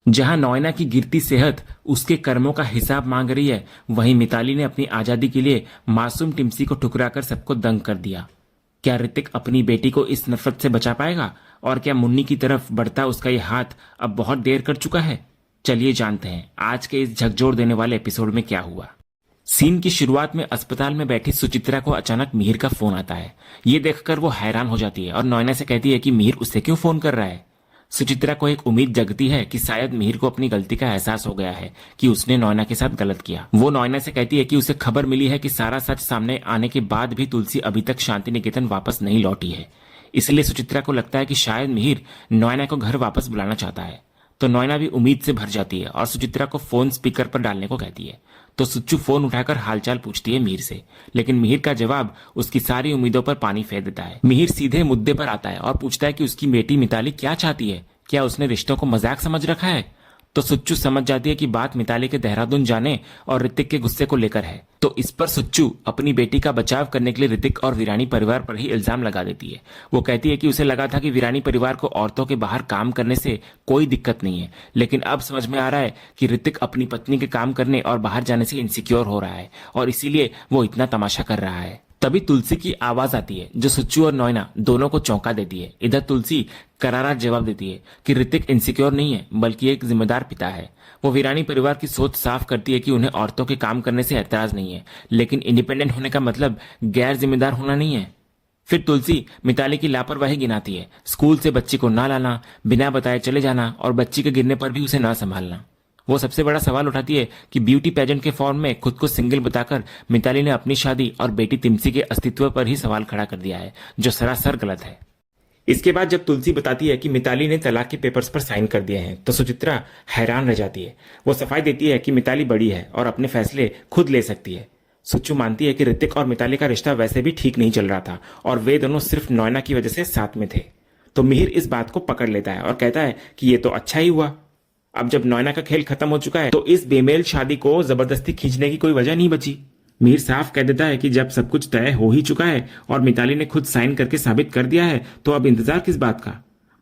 जहां नोएना की गिरती सेहत उसके कर्मों का हिसाब मांग रही है, वहीं मिताली ने अपनी आजादी के लिए मासूम टिम्सी को ठुकराकर सबको दंग कर दिया। क्या ऋतिक अपनी बेटी को इस नफरत से बचा पाएगा? और क्या मुन्नी की तरफ बढ़ता उसका ये हाथ अब बहुत देर कर चुका है? चलिए जानते हैं आज के इस झकझोर देने वाले एपिसोड में क्या हुआ। सीन की शुरुआत में अस्पताल में बैठी सुचित्रा को अचानक मिहिर का फोन आता है। ये देखकर वो हैरान हो जाती है और नोएना से कहती है कि मिहिर उससे क्यों फोन कर रहा है। सुचित्रा को एक उम्मीद जगती है कि शायद मिहिर को अपनी गलती का एहसास हो गया है कि उसने नोएना के साथ गलत किया। वो नोएना से कहती है कि उसे खबर मिली है कि सारा सच सामने आने के बाद भी तुलसी अभी तक शांति निकेतन वापस नहीं लौटी है। इसलिए सुचित्रा को लगता है कि शायद मिहिर नोएना को घर वापस बुलाना चाहता है। तो नोएना भी उम्मीद से भर जाती है और सुचित्रा को फोन स्पीकर पर डालने को कहती है। तो सुच्चू फोन उठाकर हालचाल पूछती है मिहिर से, लेकिन मिहिर का जवाब उसकी सारी उम्मीदों पर पानी फेर देता है। मिहिर सीधे मुद्दे पर आता है और पूछता है कि उसकी बेटी मिताली क्या चाहती है, क्या उसने रिश्तों को मजाक समझ रखा है। तो सुच्चू समझ जाती है कि बात मिताली के देहरादून जाने और ऋतिक के गुस्से को लेकर है। तो इस पर सुच्चू अपनी बेटी का बचाव करने के लिए ऋतिक और वीरानी परिवार पर ही इल्जाम लगा देती है। वो कहती है कि उसे लगा था कि वीरानी परिवार को औरतों के बाहर काम करने से कोई दिक्कत नहीं है, लेकिन अब समझ में आ रहा है कि ऋतिक अपनी पत्नी के काम करने और बाहर जाने से इनसिक्योर हो रहा है और इसीलिए वो इतना तमाशा कर रहा है। तभी तुलसी की आवाज आती है जो सुच्चू और नोएना दोनों को चौंका देती है। इधर तुलसी करारा जवाब देती है कि ऋतिक इनसिक्योर नहीं है बल्कि एक जिम्मेदार पिता है। वो वीरानी परिवार की सोच साफ करती है कि उन्हें औरतों के काम करने से ऐतराज नहीं है, लेकिन इंडिपेंडेंट होने का मतलब गैर जिम्मेदार होना नहीं है। फिर तुलसी मिताली की लापरवाही गिनाती है, स्कूल से बच्ची को ना लाना, बिना बताए चले जाना और बच्ची के गिरने पर भी उसे ना संभालना। वो सबसे बड़ा सवाल उठाती है कि ब्यूटी पेजेंट के फॉर्म में खुद को सिंगल बताकर मिताली ने अपनी शादी और बेटी तिमसी के अस्तित्व पर ही सवाल खड़ा कर दिया है, जो सरासर गलत है। इसके बाद जब तुलसी बताती है कि मिताली ने तलाक के पेपर्स पर साइन कर दिए हैं, तो सुचित्रा हैरान रह जाती है। वो सफाई देती है कि मिताली बड़ी है और अपने फैसले खुद ले सकती है। सुच्चू मानती है कि ऋतिक और मिताली का रिश्ता वैसे भी ठीक नहीं चल रहा था और वे दोनों सिर्फ नोएना की वजह से साथ में थे। तो मिहिर इस बात को पकड़ लेता है और कहता है कि ये तो अच्छा ही हुआ। अब जब नोएना का खेल खत्म हो चुका है तो इस बेमेल शादी को जबरदस्ती खींचने की कोई वजह नहीं बची। मीर साफ कह देता है कि जब सब कुछ तय हो ही चुका है और मिताली ने खुद साइन करके साबित कर दिया है तो अब इंतजार किस बात का।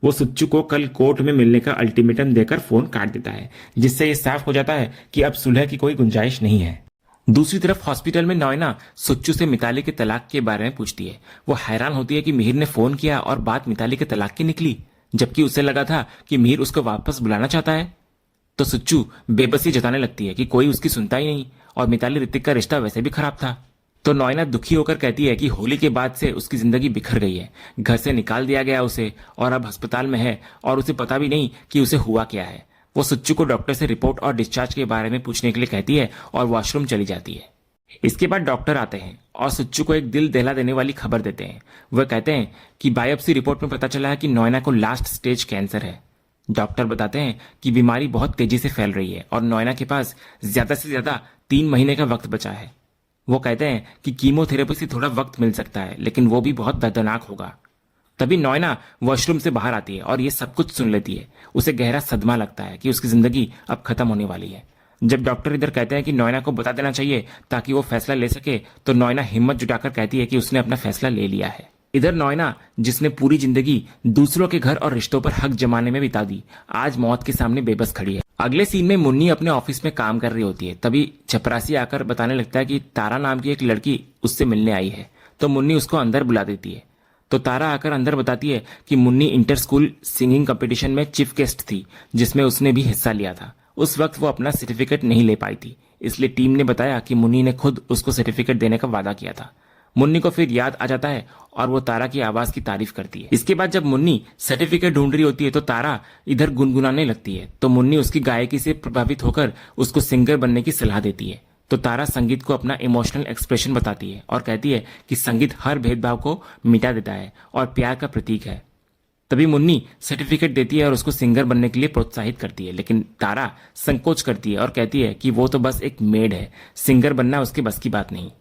वो सुच्चू को कल कोर्ट में मिलने का अल्टीमेटम देकर फोन काट देता है, जिससे ये साफ हो जाता है कि अब सुलह की कोई गुंजाइश नहीं है। दूसरी तरफ हॉस्पिटल में नोएना सुच्चू से मिताली के तलाक के बारे में पूछती है। वो हैरान होती है कि मिहिर ने फोन किया और बात मिताली के तलाक की निकली, जबकि उसे लगा था कि मिहिर उसको वापस बुलाना चाहता है। तो सुच्चू बेबसी जताने लगती है कि कोई उसकी सुनता ही नहीं और मिताली ऋतिक का रिश्ता वैसे भी खराब था। तो नोएना दुखी होकर कहती है कि होली के बाद से उसकी जिंदगी बिखर गई है, घर से निकाल दिया गया उसे और अब अस्पताल में है और उसे पता भी नहीं कि उसे हुआ क्या है। वो सुच्चू को डॉक्टर से रिपोर्ट और डिस्चार्ज के बारे में पूछने के लिए कहती है और वॉशरूम चली जाती है। इसके बाद डॉक्टर आते हैं और सुच्चू को एक दिल दहला देने वाली खबर देते हैं। वह कहते हैं कि बायोप्सी रिपोर्ट में पता चला है कि नोएना को लास्ट स्टेज कैंसर है। डॉक्टर बताते हैं कि बीमारी बहुत तेजी से फैल रही है और नोएना के पास ज्यादा से ज्यादा 3 महीने का वक्त बचा है। वो कहते हैं कि कीमोथेरेपी से थोड़ा वक्त मिल सकता है, लेकिन वो भी बहुत दर्दनाक होगा। तभी नोएना वॉशरूम से बाहर आती है और ये सब कुछ सुन लेती है। उसे गहरा सदमा लगता है कि उसकी जिंदगी अब खत्म होने वाली है। जब डॉक्टर इधर कहते हैं कि नोएना को बता देना चाहिए ताकि वो फैसला ले सके, तो नोएना हिम्मत जुटाकर कहती है कि उसने अपना फैसला ले लिया है। इधर नोएना, जिसने पूरी जिंदगी दूसरों के घर और रिश्तों पर हक जमाने में बिता दी, आज मौत के सामने बेबस खड़ी है। अगले सीन में मुन्नी अपने ऑफिस में काम कर रही होती है। तभी चपरासी आकर बताने लगता है कि तारा नाम की एक लड़की उससे मिलने आई है। तो मुन्नी उसको अंदर बुला देती है। तो तारा आकर अंदर बताती है कि Munni inter school singing competition में चीफ गेस्ट थी, जिसमें उसने भी हिस्सा लिया था। उस वक्त वो अपना सर्टिफिकेट नहीं ले पाई थी, इसलिए टीम ने बताया कि मुन्नी ने खुद उसको सर्टिफिकेट देने का वादा किया था। मुन्नी को फिर याद आ जाता है और वो तारा की आवाज की तारीफ करती है। इसके बाद जब मुन्नी सर्टिफिकेट ढूंढ रही होती है तो तारा इधर गुनगुनाने लगती है। तो मुन्नी उसकी गायकी से प्रभावित होकर उसको सिंगर बनने की सलाह देती है। तो तारा संगीत को अपना इमोशनल एक्सप्रेशन बताती है और कहती है कि संगीत हर भेदभाव को मिटा देता है और प्यार का प्रतीक है। तभी मुन्नी सर्टिफिकेट देती है और उसको सिंगर बनने के लिए प्रोत्साहित करती है, लेकिन तारा संकोच करती है और कहती है कि वो तो बस एक मेड है, सिंगर बनना उसके बस की बात नहीं।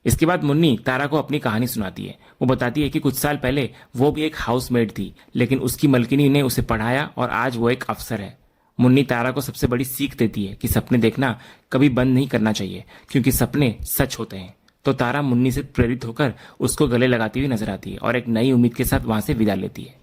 इसके बाद मुन्नी तारा को अपनी कहानी सुनाती है। वो बताती है कि कुछ साल पहले वो भी एक हाउसमेड थी, लेकिन उसकी मलकिनी ने उसे पढ़ाया और आज वो एक अफसर है। मुन्नी तारा को सबसे बड़ी सीख देती है कि सपने देखना कभी बंद नहीं करना चाहिए, क्योंकि सपने सच होते हैं। तो तारा मुन्नी से प्रेरित होकर उसको गले लगाती हुई नजर आती है और एक नई उम्मीद के साथ वहां से विदा लेती है।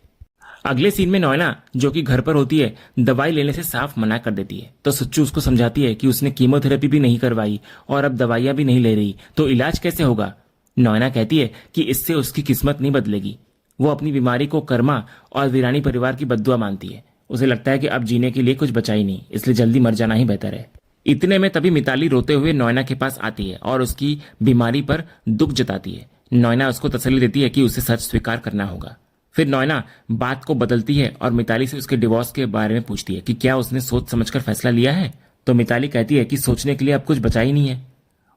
अगले सीन में नोएना जो कि घर पर होती है दवाई लेने से साफ मना कर देती है, तो सुच्चू उसको समझाती है कि उसने कीमोथेरेपी भी नहीं करवाई और अब दवाइयां भी नहीं ले रही, तो इलाज कैसे होगा। नोएना कहती है कि इससे उसकी किस्मत नहीं बदलेगी। वो अपनी बीमारी को कर्मा और वीरानी परिवार की बद्दुआ मानती है। उसे लगता है कि अब जीने के लिए कुछ बचा ही नहीं, इसलिए जल्दी मर जाना ही बेहतर है। इतने में तभी मिताली रोते हुए नोएना के पास आती है और उसकी बीमारी पर दुख जताती है। नोएना उसको तसल्ली देती है कि उसे सच स्वीकार करना होगा। फिर नोएना बात को बदलती है और मिताली से उसके डिवोर्स के बारे में पूछती है कि क्या उसने सोच समझकर फैसला लिया है। तो मिताली कहती है कि सोचने के लिए अब कुछ बचा ही नहीं है।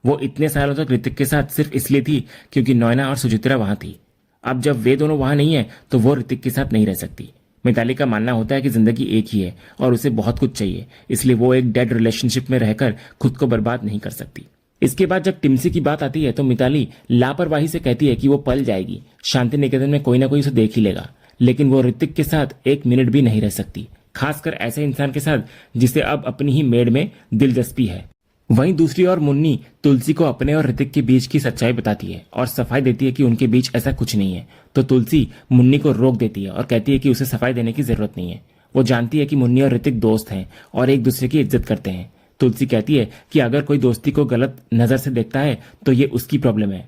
वो इतने सालों तक ऋतिक के साथ सिर्फ इसलिए थी क्योंकि नोएना और सुचित्रा वहां थी। अब जब वे दोनों वहां नहीं है तो वो ऋतिक के साथ नहीं रह सकती। मिताली का मानना होता है कि जिंदगी एक ही है और उसे बहुत कुछ चाहिए, इसलिए वो एक डेड रिलेशनशिप में रहकर खुद को बर्बाद नहीं कर सकती। इसके बाद जब टिम्सी की बात आती है तो मिताली लापरवाही से कहती है कि वो पल जाएगी, शांति निकेतन में कोई ना कोई उसे देख ही लेगा, लेकिन वो ऋतिक के साथ एक मिनट भी नहीं रह सकती, खासकर ऐसे इंसान के साथ जिसे अब अपनी ही मेड में दिलचस्पी है। वहीं दूसरी ओर मुन्नी तुलसी को अपने और ऋतिक के बीच की सच्चाई बताती है और सफाई देती है कि उनके बीच ऐसा कुछ नहीं है। तो तुलसी मुन्नी को रोक देती है और कहती है कि उसे सफाई देने की जरूरत नहीं है। वो जानती है कि मुन्नी और ऋतिक दोस्त हैं और एक दूसरे की इज्जत करते हैं। तुलसी कहती है कि अगर कोई दोस्ती को गलत नजर से देखता है तो ये उसकी प्रॉब्लम है।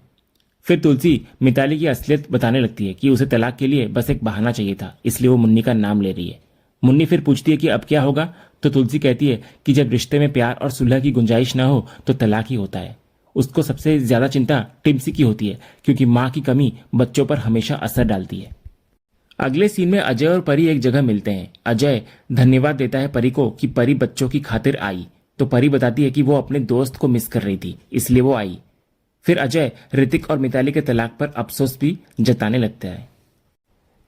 फिर तुलसी मिताली की असलियत बताने लगती है कि उसे तलाक के लिए बस एक बहाना चाहिए था, इसलिए वो मुन्नी का नाम ले रही है। मुन्नी फिर पूछती है कि अब क्या होगा, तो तुलसी कहती है कि जब रिश्ते में प्यार और सुलह की गुंजाइश ना हो तो तलाक ही होता है। उसको सबसे ज्यादा चिंता टिम्सी की होती है क्योंकि माँ की कमी बच्चों पर हमेशा असर डालती है। अगले सीन में अजय और परी एक जगह मिलते हैं। अजय धन्यवाद देता है परी को कि परी बच्चों की खातिर आई, तो परी बताती है कि वो अपने दोस्त को मिस कर रही थी, इसलिए वो आई। फिर अजय ऋतिक और मिताली के तलाक पर अफसोस भी जताने लगता है।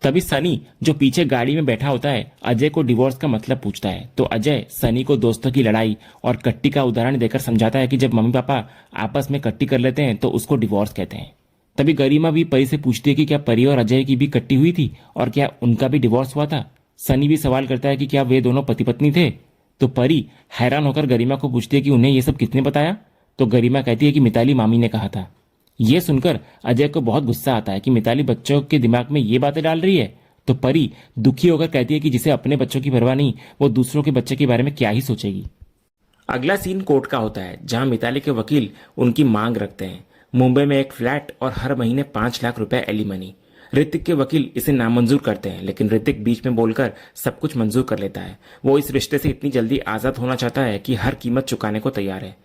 तभी सनी जो पीछे गाड़ी में बैठा होता है अजय को डिवोर्स का मतलब पूछता है, तो अजय सनी को दोस्तों की लड़ाई और कट्टी का उदाहरण देकर समझाता है कि जब मम्मी पापा आपस में कट्टी कर लेते हैं तो उसको डिवोर्स कहते हैं। तभी गरिमा भी परी से पूछती है कि क्या परी और अजय की भी कट्टी हुई थी और क्या उनका भी डिवोर्स हुआ था। सनी भी सवाल करता है कि क्या वे दोनों पति पत्नी थे। तो परी हैरान होकर गरिमा को पूछती है कि उन्हें यह सब किसने बताया। तो गरिमा कहती है कि मिताली मामी ने कहा था। यह सुनकर अजय को बहुत गुस्सा आता है कि मिताली बच्चों के दिमाग में ये बातें डाल रही है। तो परी दुखी होकर कहती है कि जिसे अपने बच्चों की परवाह नहीं वो दूसरों के बच्चे के बारे में क्या ही सोचेगी। अगला सीन कोर्ट का होता है जहां मिताली के वकील उनकी मांग रखते हैं, मुंबई में एक फ्लैट और हर महीने 5 लाख रुपए एलिमनी। ऋतिक के वकील इसे नामंजूर करते हैं, लेकिन ऋतिक बीच में बोलकर सब कुछ मंजूर कर लेता है। वो इस रिश्ते से इतनी जल्दी आजाद होना चाहता है कि हर कीमत चुकाने को तैयार है।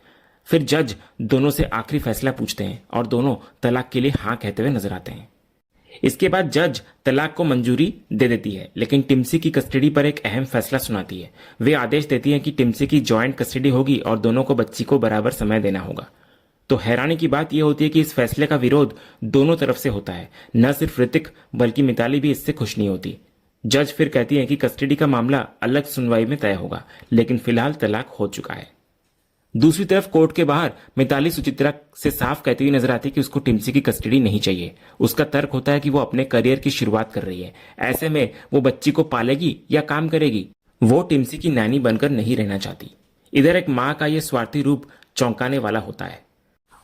फिर जज दोनों से आखिरी फैसला पूछते हैं और दोनों तलाक के लिए हाँ कहते हुए नजर आते हैं। इसके बाद जज तलाक को मंजूरी दे देती है, लेकिन टिम्सी की कस्टडी पर एक अहम फैसला सुनाती है। वे आदेश देती है कि टिम्सी की जॉइंट कस्टडी होगी और दोनों को बच्ची को बराबर समय देना होगा। तो हैरानी की बात यह होती है कि इस फैसले का विरोध दोनों तरफ से होता है। न सिर्फ ऋतिक बल्कि मिताली भी इससे खुश नहीं होती। जज फिर कहती है कि कस्टडी का मामला अलग सुनवाई में तय होगा, लेकिन फिलहाल तलाक हो चुका है। दूसरी तरफ कोर्ट के बाहर मिताली सुचित्रा से साफ कहती हुई नजर आती है कि उसको टिम्सी की कस्टडी नहीं चाहिए। उसका तर्क होता है कि वो अपने करियर की शुरुआत कर रही है, ऐसे में वो बच्ची को पालेगी या काम करेगी। वो टिम्सी की नैनी बनकर नहीं रहना चाहती। इधर एक माँ का यह स्वार्थी रूप चौंकाने वाला होता है।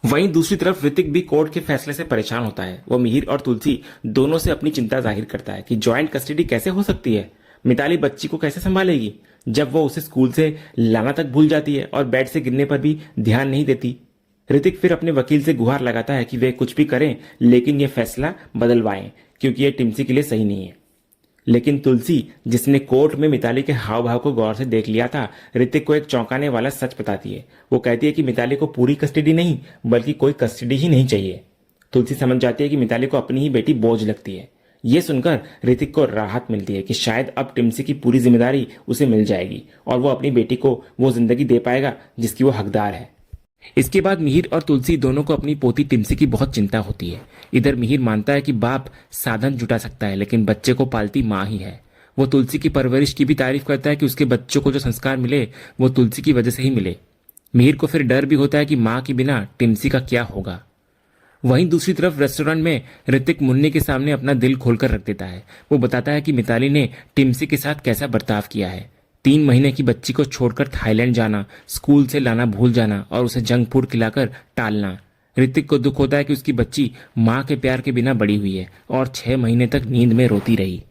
वहीं दूसरी तरफ ऋतिक भी कोर्ट के फैसले से परेशान होता है। वो मिहिर और तुलसी दोनों से अपनी चिंता जाहिर करता है कि ज्वाइंट कस्टडी कैसे हो सकती है, मिताली बच्ची को कैसे संभालेगी जब वो उसे स्कूल से लाना तक भूल जाती है और बेड से गिरने पर भी ध्यान नहीं देती। ऋतिक फिर अपने वकील से गुहार लगाता है कि वे कुछ भी करें लेकिन ये फैसला बदलवाएं क्योंकि ये टिम्सी के लिए सही नहीं है। लेकिन तुलसी, जिसने कोर्ट में मिताली के हाव भाव को गौर से देख लिया था, ऋतिक को एक चौंकाने वाला सच बताती है। वो कहती है कि मिताली को पूरी कस्टडी नहीं बल्कि कोई कस्टडी ही नहीं चाहिए। तुलसी समझ जाती है कि मिताली को अपनी ही बेटी बोझ लगती है। ये सुनकर ऋतिक को राहत मिलती है कि शायद अब टिम्सी की पूरी जिम्मेदारी उसे मिल जाएगी और वो अपनी बेटी को वो जिंदगी दे पाएगा जिसकी वो हकदार है। इसके बाद मिहिर और तुलसी दोनों को अपनी पोती टिम्सी की बहुत चिंता होती है। इधर मिहिर मानता है कि बाप साधन जुटा सकता है लेकिन बच्चे को पालती माँ ही है। वो तुलसी की परवरिश की भी तारीफ करता है कि उसके बच्चों को जो संस्कार मिले वो तुलसी की वजह से ही मिले। मिहिर को फिर डर भी होता है कि माँ के बिना टिम्सी का क्या होगा। वहीं दूसरी तरफ रेस्टोरेंट में ऋतिक मुन्नी के सामने अपना दिल खोलकर रख देता है। वो बताता है कि मिताली ने टिम्सी के साथ कैसा बर्ताव किया है। 3 महीने की बच्ची को छोड़कर थाईलैंड जाना, स्कूल से लाना भूल जाना और उसे जंक फूड खिलाकर टालना। ऋतिक को दुख होता है कि उसकी बच्ची माँ के प्यार के बिना बड़ी हुई है और 6 महीने तक नींद में रोती रही।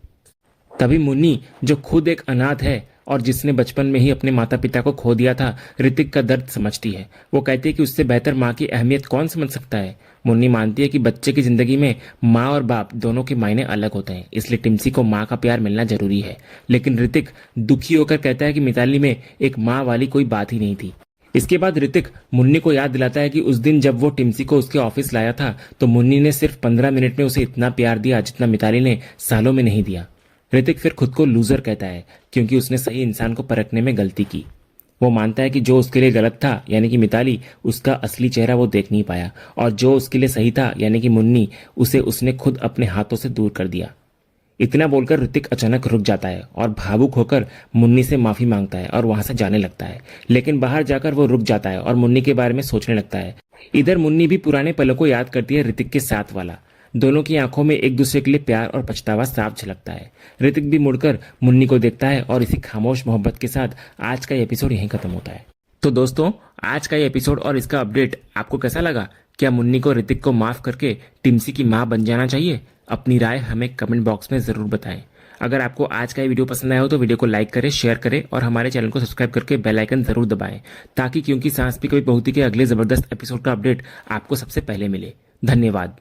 तभी मुन्नी, जो खुद एक अनाथ है और जिसने बचपन में ही अपने माता पिता को खो दिया था, ऋतिक का दर्द समझती है। वो कहती है कि उससे बेहतर माँ की अहमियत कौन समझ सकता है। मुन्नी मानती है कि बच्चे की जिंदगी में माँ और बाप दोनों के मायने अलग होते हैं, इसलिए टिम्सी को माँ का प्यार मिलना जरूरी है। लेकिन ऋतिक दुखी होकर कहता है कि मिताली में एक माँ वाली कोई बात ही नहीं थी। इसके बाद ऋतिक मुन्नी को याद दिलाता है कि उस दिन जब वो टिम्सी को उसके ऑफिस लाया था तो मुन्नी ने सिर्फ 15 मिनट में उसे इतना प्यार दिया जितना मिताली ने सालों में नहीं दिया। ऋतिक फिर खुद को लूजर कहता है क्योंकि उसने सही इंसान को परखने में गलती की। वो मानता है कि जो उसके लिए गलत था यानी कि मिताली, उसका असली चेहरा वो देख नहीं पाया, और जो उसके लिए सही था यानी कि मुन्नी, उसे उसने खुद अपने हाथों से दूर कर दिया। इतना बोलकर ऋतिक अचानक रुक जाता है और भावुक होकर मुन्नी से माफी मांगता है और वहां से जाने लगता है। लेकिन बाहर जाकर वो रुक जाता है और मुन्नी के बारे में सोचने लगता है। इधर मुन्नी भी पुराने पलों को याद करती है, ऋतिक के साथ वाला। दोनों की आंखों में एक दूसरे के लिए प्यार और पछतावा साफ झलकता है। ऋतिक भी मुड़कर मुन्नी को देखता है और इसी खामोश मोहब्बत के साथ आज का एपिसोड यहीं खत्म होता है। तो दोस्तों, आज का ये एपिसोड और इसका अपडेट आपको कैसा लगा? क्या मुन्नी को ऋतिक को माफ करके टिम्सी की मां बन जाना चाहिए? अपनी राय हमें कमेंट बॉक्स में जरूर बताएं। अगर आपको आज का ये वीडियो पसंद आया हो तो वीडियो को लाइक करें, शेयर करें और हमारे चैनल को सब्सक्राइब करके बेल आइकन जरूर दबाएं, ताकि क्योंकि सांस भी कभी बहुती के अगले जबरदस्त एपिसोड का अपडेट आपको सबसे पहले मिले। धन्यवाद।